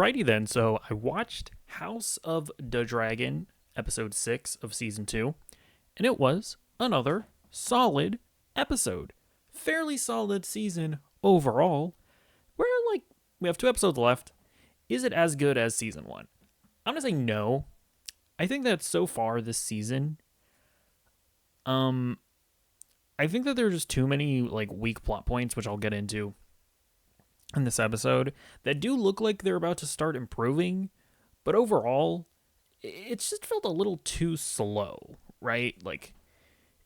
Alrighty then, so I watched House of the Dragon, episode 6 of season 2, and it was another solid episode. Fairly solid season overall. We're like, we have 2 episodes left. Is it as good as season 1? I'm gonna say no. I think that so far this season, um, I think that there are just too many like weak plot points, which I'll get into in this episode, that do look like they're about to start improving, but overall, it's just felt a little too slow, right? Like,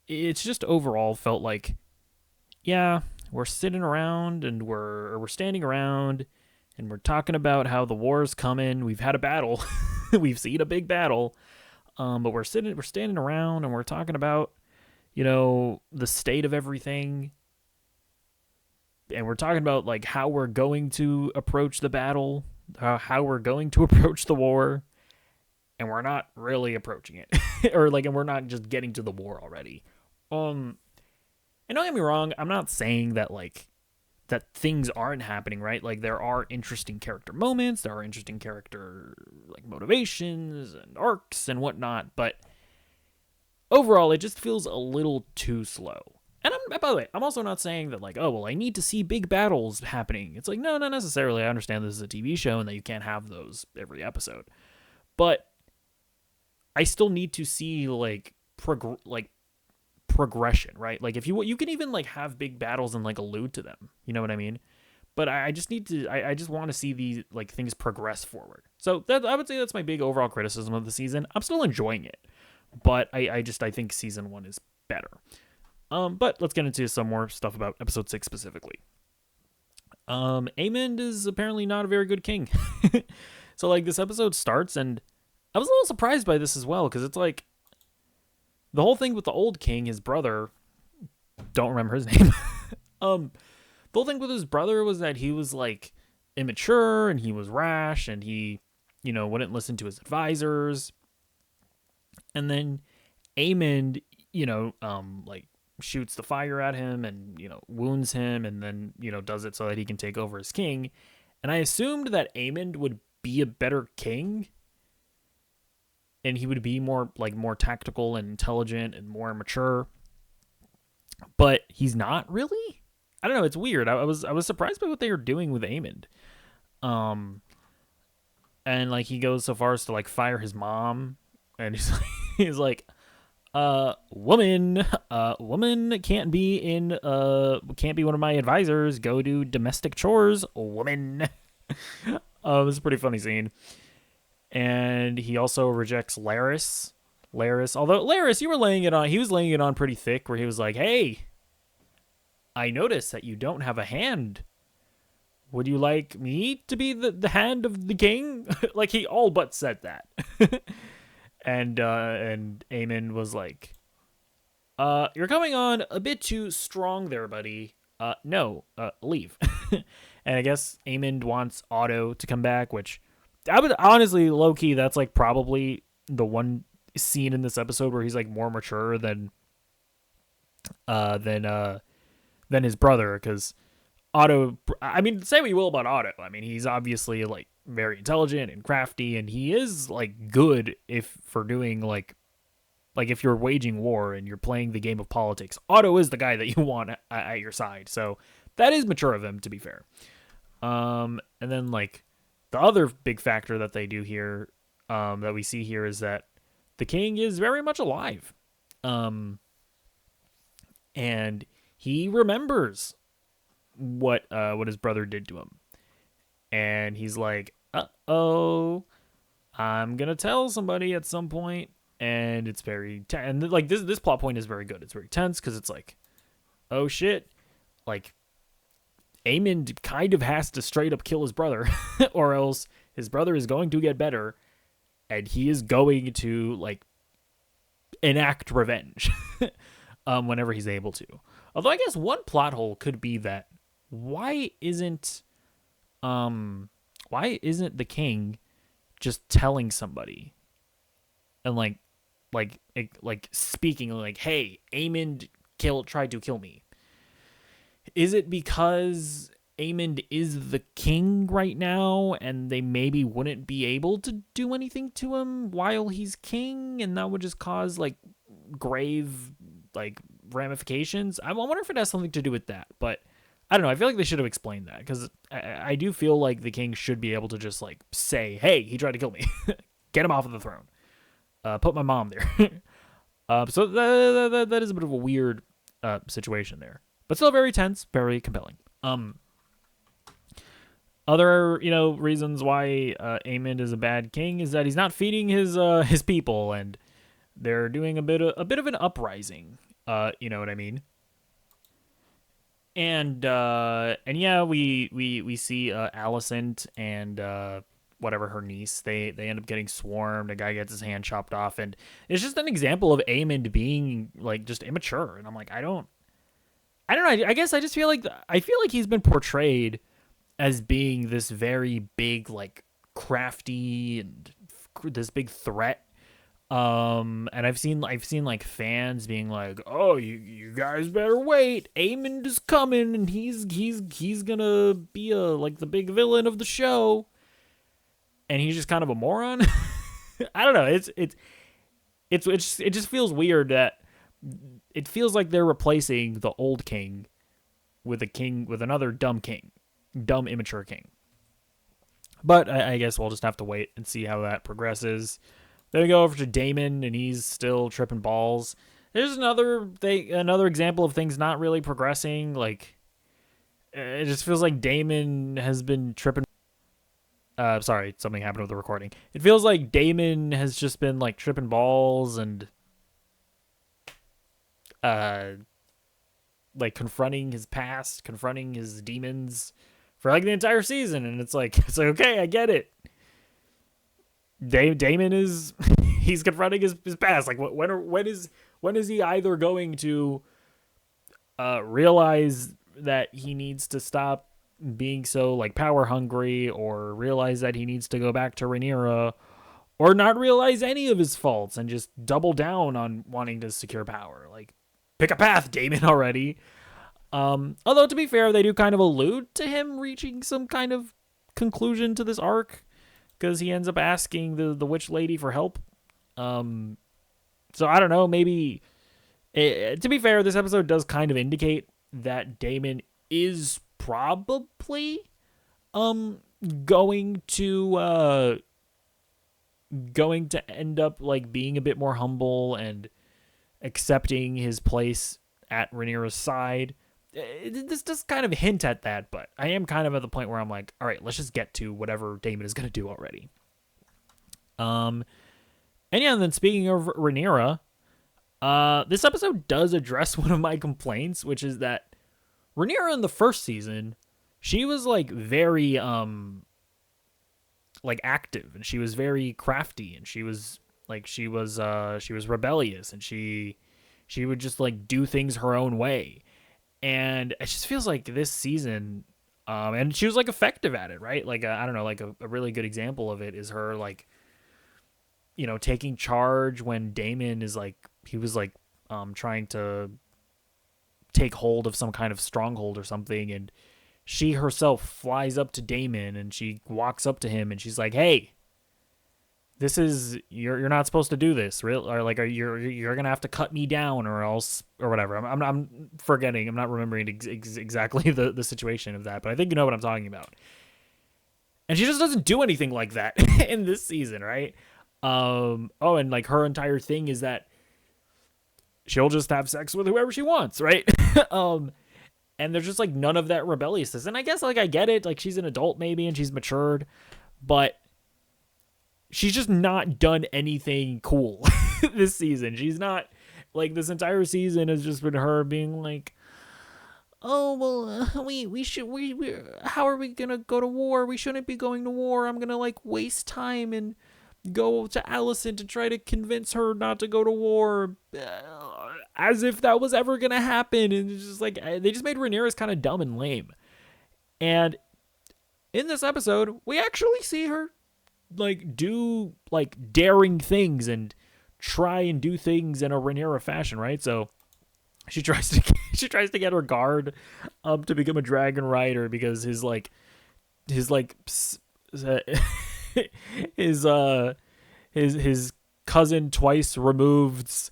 it's just overall felt like, yeah, we're sitting around and we're standing around and we're talking about how the war's coming. We've had a battle, we've seen a big battle, but we're standing around and we're talking about, the state of everything, and we're talking about like how we're going to approach the battle, how we're going to approach the war, and we're not really approaching it, and we're not just getting to the war already. And don't get me wrong, I'm not saying that that things aren't happening, right? Like there are interesting character moments, there are interesting character like motivations and arcs and whatnot, but overall, it just feels a little too slow. And by the way, I'm also not saying that like, oh, well, I need to see big battles happening. It's like, no, not necessarily. I understand this is a TV show and that you can't have those every episode. But I still need to see progression, right? Like if you can even like have big battles and like allude to them. You know what I mean? But I just need to I just want to see these like things progress forward. So that I would say that's my big overall criticism of the season. I'm still enjoying it. But I think season 1 is better. But let's get into some more stuff about episode 6 specifically. Aemond is apparently not a very good king. So like this episode starts, and I was a little surprised by this as well, because it's like the whole thing with the old king, his brother, don't remember his name. The whole thing with his brother was that he was like immature and he was rash and he, wouldn't listen to his advisors. And then Aemond, like shoots the fire at him and, wounds him and then, does it so that he can take over as king. And I assumed that Aemond would be a better king and he would be more tactical and intelligent and more mature. But he's not really. I don't know, it's weird. I was surprised by what they were doing with Aemond. And like he goes so far as to like fire his mom, and he's like, woman can't be one of my advisors. Go do domestic chores, woman. It was a pretty funny scene. And he also rejects Larys. Although Larys, he was laying it on pretty thick, where he was like, hey, I notice that you don't have a hand. Would you like me to be the hand of the king? Like he all but said that. And Aemond was like, you're coming on a bit too strong there, buddy. No, leave. And I guess Aemond wants Otto to come back, which I would honestly, low key, that's like probably the one scene in this episode where he's like more mature than his brother, because Otto, I mean, say what you will about Otto. I mean, he's obviously like very intelligent and crafty, and he is like good for doing like if you're waging war and you're playing the game of politics. Otto is the guy that you want at your side. So that is mature of him, to be fair. And then like the other big factor that they do here, that we see here, is that the king is very much alive. And he remembers what his brother did to him. And he's like, uh-oh, I'm going to tell somebody at some point. And it's very and like this plot point is very good. It's very tense because it's like, oh shit, like Aemond kind of has to straight up kill his brother or else his brother is going to get better and he is going to like enact revenge whenever he's able to. Although I guess one plot hole could be that why isn't the king just telling somebody and like speaking like, hey, Aemond tried to kill me? Is it because Aemond is the king right now, and they maybe wouldn't be able to do anything to him while he's king, and that would just cause like grave like ramifications. I wonder if it has something to do with that, but I don't know. I feel like they should have explained that, because I do feel like the king should be able to just like say, "Hey, he tried to kill me. Get him off of the throne. Put my mom there." So that is a bit of a weird situation there, but still very tense, very compelling. Other reasons why Aemond is a bad king is that he's not feeding his people, and they're doing a bit of an uprising. You know what I mean? And yeah, we see Alicent and whatever, her niece, they end up getting swarmed. A guy gets his hand chopped off, and it's just an example of Aemond being like just immature. And I'm like, I don't know. I guess I just feel like he's been portrayed as being this very big, like crafty and this big threat. And I've seen like fans being like, "Oh, you guys better wait. Aemond is coming, and he's gonna be like the big villain of the show." And he's just kind of a moron. I don't know. It just feels weird that it feels like they're replacing the old king with another dumb immature king. But I guess we'll just have to wait and see how that progresses. Then we go over to Daemon, and he's still tripping balls. There's another example of things not really progressing. Like, it just feels like Daemon has been tripping. Sorry, something happened with the recording. It feels like Daemon has just been like tripping balls and like confronting his past, confronting his demons for like the entire season, and it's like okay, I get it. Daemon is he's confronting his past. Like when is he either going to realize that he needs to stop being so like power hungry, or realize that he needs to go back to Rhaenyra, or not realize any of his faults and just double down on wanting to secure power? Like, pick a path, Daemon, already. Although to be fair, they do kind of allude to him reaching some kind of conclusion to this arc, because he ends up asking the witch lady for help. So I don't know, maybe to be fair, this episode does kind of indicate that Daemon is probably going to end up like being a bit more humble and accepting his place at Rhaenyra's side. This does kind of hint at that, but I am kind of at the point where I'm like, all right, let's just get to whatever Daemon is going to do already. And yeah, and then speaking of Rhaenyra, this episode does address one of my complaints, which is that Rhaenyra in the first season, she was like very like active, and she was very crafty, and she was rebellious, and she would just like do things her own way. And it just feels like this season, and she was like effective at it, right? Like I don't know, like a really good example of it is her like, taking charge when Daemon is like, he was like trying to take hold of some kind of stronghold or something, and she herself flies up to Daemon, and she walks up to him, and she's like, "Hey, this is you're not supposed to do this, real, or like you're gonna have to cut me down, or else, or whatever." I'm forgetting. I'm not remembering exactly the situation of that, but I think you know what I'm talking about. And she just doesn't do anything like that in this season, right? And like her entire thing is that she'll just have sex with whoever she wants, right? And there's just like none of that rebelliousness. And I guess like I get it, like she's an adult maybe, and she's matured, but she's just not done anything cool this season. She's not, like, this entire season has just been her being like, "Oh, well, we should, how are we gonna go to war? We shouldn't be going to war. I'm gonna like waste time and go to Alicent to try to convince her not to go to war," as if that was ever gonna happen. And it's just like, they just made Rhaenyra kind of dumb and lame. And in this episode, we actually see her like do like daring things and try and do things in a Rhaenyra fashion, right? So she tries she tries to get her guard up to become a dragon rider because his his cousin twice removed's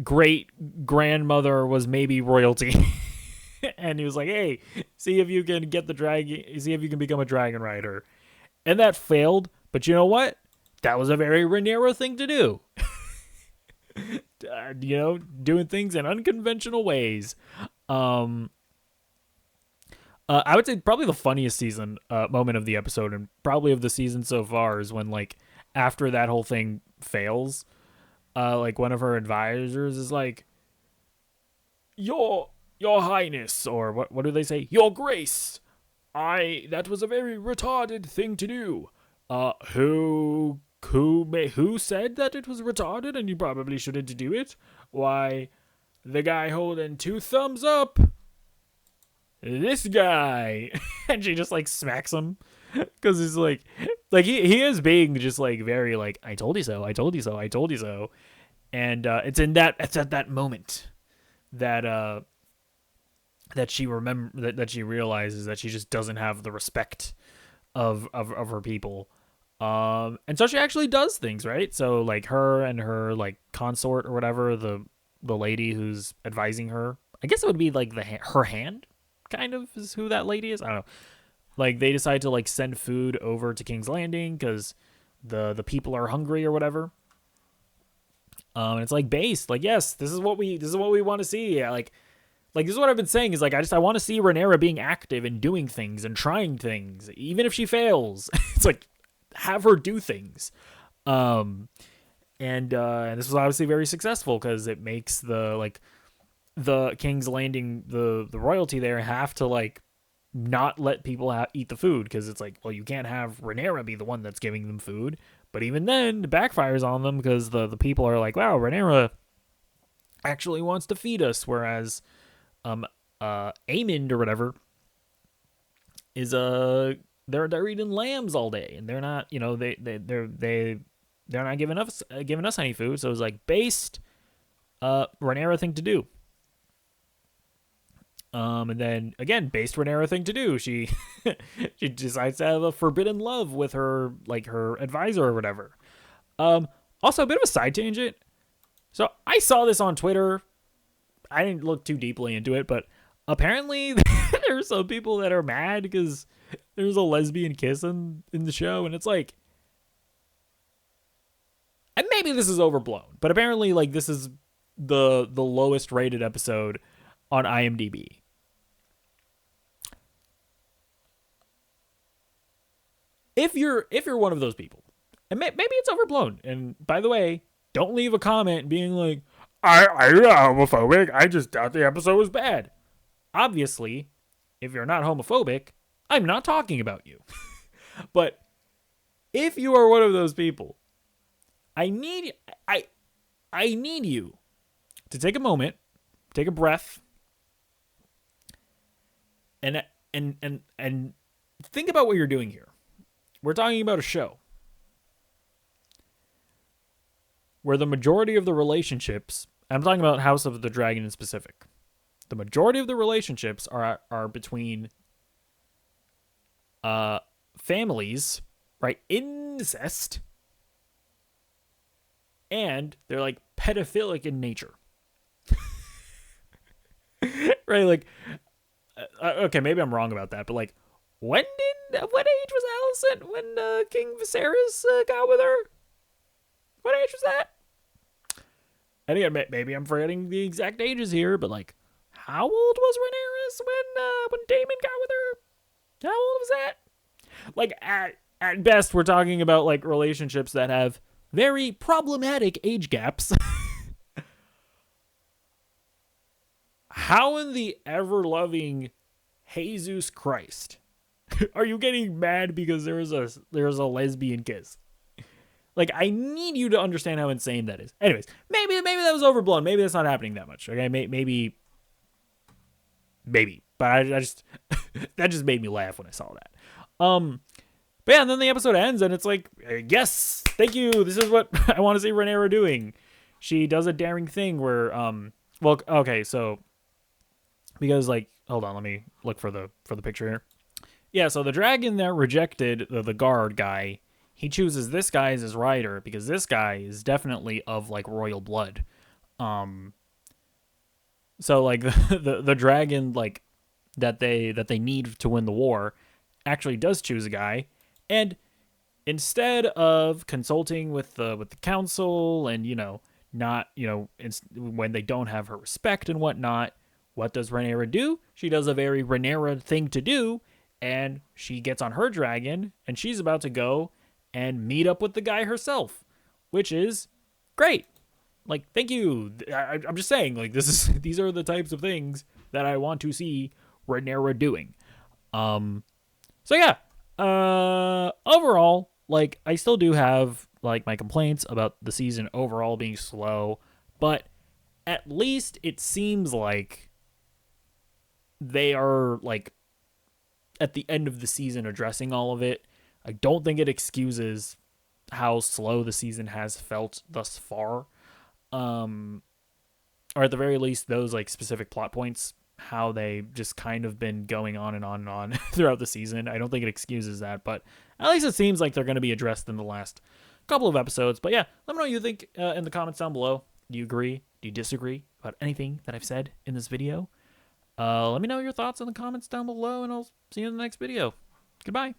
great grandmother was maybe royalty. And he was like, hey, see if you can get the dragon, see if you can become a dragon rider. And that failed, but you know what? That was a very Rhaenyra thing to do. Doing things in unconventional ways. I would say probably the funniest season moment of the episode, and probably of the season so far, is when, like, after that whole thing fails, like, one of her advisors is like, Your Highness, or what do they say? Your Grace, that was a very retarded thing to do. Who said that it was retarded and you probably shouldn't do it? Why, the guy holding 2 thumbs up. This guy. And she just, like, smacks him. Because he's like he is being just, like, very, like, I told you so, I told you so, I told you so. And it's at that moment that she realizes that she just doesn't have the respect of her people. And so she actually does things, right? So, like, her and her, like, consort or whatever, the lady who's advising her, I guess it would be, like, her hand, kind of, is who that lady is. I don't know. Like, they decide to, like, send food over to King's Landing because the people are hungry or whatever. And it's, like, based, like, yes, this is what we want to see. Yeah, like this is what I've been saying, is, like, I want to see Rhaenyra being active and doing things and trying things, even if she fails. It's like, have her do things. And this was obviously very successful because it makes the King's Landing, the royalty there, have to, like, not let people eat the food, because it's like, well, you can't have Rhaenyra be the one that's giving them food. But even then, it backfires on them because the people are like, wow, Rhaenyra actually wants to feed us, whereas Aemond or whatever is they're eating lambs all day, and they're not, they're not giving us any food. So it's like, based Rhaenyra thing to do. And then again, based Rhaenyra thing to do, she she decides to have a forbidden love with her, like, her advisor or whatever. Also, a bit of a side tangent. So I saw this on Twitter. I didn't look too deeply into it, but apparently there are some people that are mad because there's a lesbian kiss in the show, and it's like, and maybe this is overblown, but apparently, like, this is the lowest rated episode on IMDb. If you're one of those people, and maybe it's overblown, and by the way, don't leave a comment being like, I'm not homophobic, I just thought the episode was bad. Obviously, if you're not homophobic, I'm not talking about you. But if you are one of those people, I need you to take a moment, take a breath, and think about what you're doing here. We're talking about a show where the majority of the relationships, I'm talking about House of the Dragon in specific, the majority of the relationships are between families, right? Incest, and they're, like, pedophilic in nature. Right? Like, okay, maybe I'm wrong about that, but, like, what age was Alicent when King Viserys got with her? What age was that? And again, maybe I'm forgetting the exact ages here, but, like, how old was Rhaenyra when Daemon got with her? How old was that? Like, at best, we're talking about, like, relationships that have very problematic age gaps. How in the ever-loving Jesus Christ are you getting mad because there's a lesbian kiss? Like, I need you to understand how insane that is. Anyways, maybe that was overblown. Maybe that's not happening that much. Okay, maybe. But I just that just made me laugh when I saw that. But yeah, and then the episode ends, and it's like, yes, thank you. This is what I want to see Rhaenyra doing. She does a daring thing where, well, okay, so because like, hold on, let me look for the picture here. Yeah, so the dragon that rejected the guard guy, he chooses this guy as his rider because this guy is definitely of like royal blood. Um, so like the dragon like that they need to win the war actually does choose a guy, and instead of consulting with the council and not when they don't have her respect and whatnot, what does Rhaenyra do? She does a very Rhaenyra thing to do, and she gets on her dragon and she's about to go and meet up with the guy herself, which is great. Like, thank you. I'm just saying, like, these are the types of things that I want to see Rhaenyra doing. Um, so yeah, overall, like I still do have like my complaints about the season overall being slow, but at least it seems like they are like at the end of the season addressing all of it. I don't think it excuses how slow the season has felt thus far. Um, or at the very least, those like specific plot points, how they just kind of been going on and on and on throughout the season. I don't think it excuses that, but at least it seems like they're going to be addressed in the last couple of episodes. But yeah, let me know what you think in the comments down below. Do you agree? Do you disagree about anything that I've said in this video? Let me know your thoughts in the comments down below, and I'll see you in the next video. Goodbye.